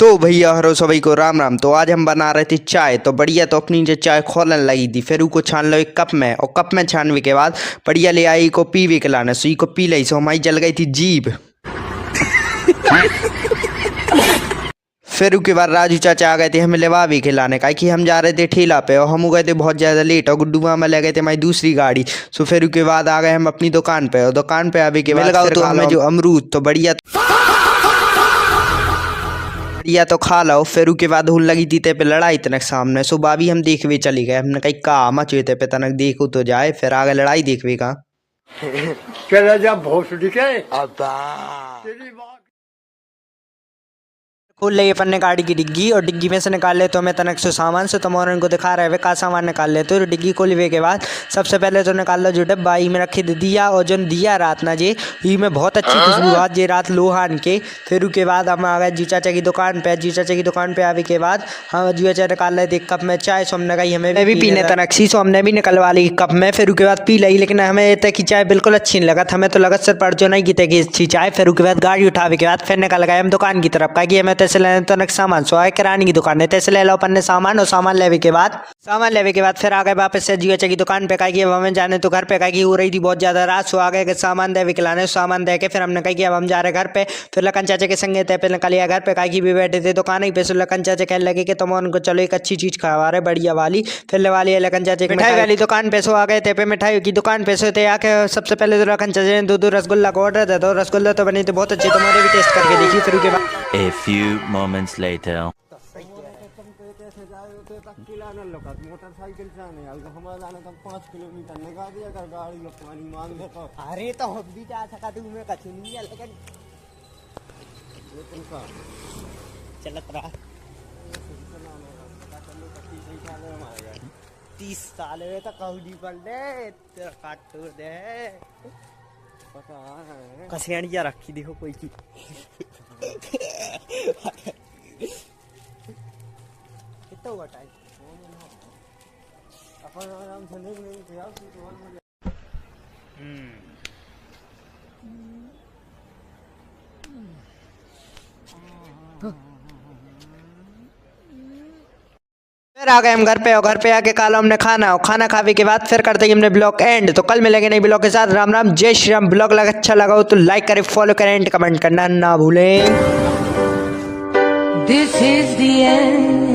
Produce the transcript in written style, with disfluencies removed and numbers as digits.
तो भैया हरो सभी को राम राम। तो आज हम बना रहे थे चाय। तो बढ़िया तो अपनी जो चाय खोलन लगी थी, फिर उसको छान लो एक कप में, और कप में छानने के बाद बढ़िया ले आई को पीवे के लाने, सो को पी ली, सो हमारी जल गई थी जीभ। फिर उसके बाद राजू चाचा आ गए थे हमें लेवा भी खिलाने का, कि हम जा रहे थे ठेला पे और हम हो गए थे बहुत ज़्यादा लेट, और गुड्डू मामा ले गए थे हमारी दूसरी गाड़ी। सो फिर उसके बाद आ गए हम अपनी दुकान पे, और दुकान पे आवे के बाद तो हमें जो अमरूद तो बढ़िया तो खा लो। फिर उसके बाद हुन लगी थी ते पे लड़ाई तनक सामने, सो बाबी हम देखवे चली गए। हमने कही का मचे ते पे तनक देखो तो जाए, फिर आगे लड़ाई देखवे का। चला जा भोसड़ी के खोल ले अपन गाड़ी की डिग्गी, और डिग्गी में से निकाल ले तो हमें तनक से सामान से तुम और इनको दिखा रहे वे का सामान निकाल ले। तो डिग्गी खोलने के बाद सबसे पहले तो निकाल लो जो डब्बा ही में रखी दिया, और जो दिया रात ना जी ही में बहुत अच्छी खुशबू आज जे रात लोहान के। फिर उसके बाद हम आ गए जी चाचा की दुकान पे। जी चाचा की दुकान पे आने के बाद हम जी चाचा निकाल रहे थे कप में चाय, सो हमने कही हमें भी पीने तनक सी, सो हमने भी निकलवा ली कप में। फिर उसके बाद पी ली, लेकिन हमें तक की चाय बिल्कुल अच्छी नहीं लगा, हमें तो लगत सर पड़ जो नहीं की थी अच्छी चाय। फिर उसके बाद गाड़ी उठावे के बाद फिर निकल गए हम दुकान की तरफ, कहा हमें तैसे लेने तो सामान सो आए किराने की दुकान है, तैसे ले लो अपन ने सामान, और सामान लेवे के बाद फिर आ गए वापस से जी की दुकान पे, कहा कि अब हमें जाने तो घर पे, कहा कि हो रही थी बहुत ज्यादा रात, सो आ गए सामान देवे के लाने, सामान दे के फिर हमने कहा कि अब हम जा रहे घर पे। फिर लखन चाचा के संगे थे पे निकल घर पे, कहा कि भी बैठे थे दुकान ही पे, सो लखन चाचा कहने लगे कि तुम उनको चलो एक अच्छी चीज खवा रहे बढ़िया वाली। फिर ले वाली लखन चाचा की मिठाई वाली दुकान पे, सो आ गए थे पे मिठाई की दुकान पे, सो थे आके सबसे पहले तो लखन चाचा ने दो रसगुल्ला का ऑर्डर दे दो। रसगुल्ला तो बनी थे बहुत अच्छी, तुम्हारे भी टेस्ट करके देखी। फिर उसके बाद A few moments later. Motorcycle से आने आगे हमारा जाना था 5 किलोमीटर लगा दिया कर गाड़ी में पानी मांग ले तो। अरे तो हम भी जा सका तू में कछु नहीं है, लेकिन चलत रहा 30 साल में तो कहूँ पड़ दे तेरा काट तो दे पता है कसियानिया रखी देखो कोई की। कितना हुआ टाइम अपन आराम से नहीं किया फिर आ गए हम घर पे, और घर पे आके खा लो हमने खाना, और खाना खाने के बाद फिर करते ही हमने ब्लॉग एंड। तो कल मिलेंगे नई ब्लॉग के साथ। राम राम, जय श्री राम। ब्लॉग लगा अच्छा लगा हो तो लाइक करें, फॉलो करें एंड कमेंट करना ना भूलें। This is the end.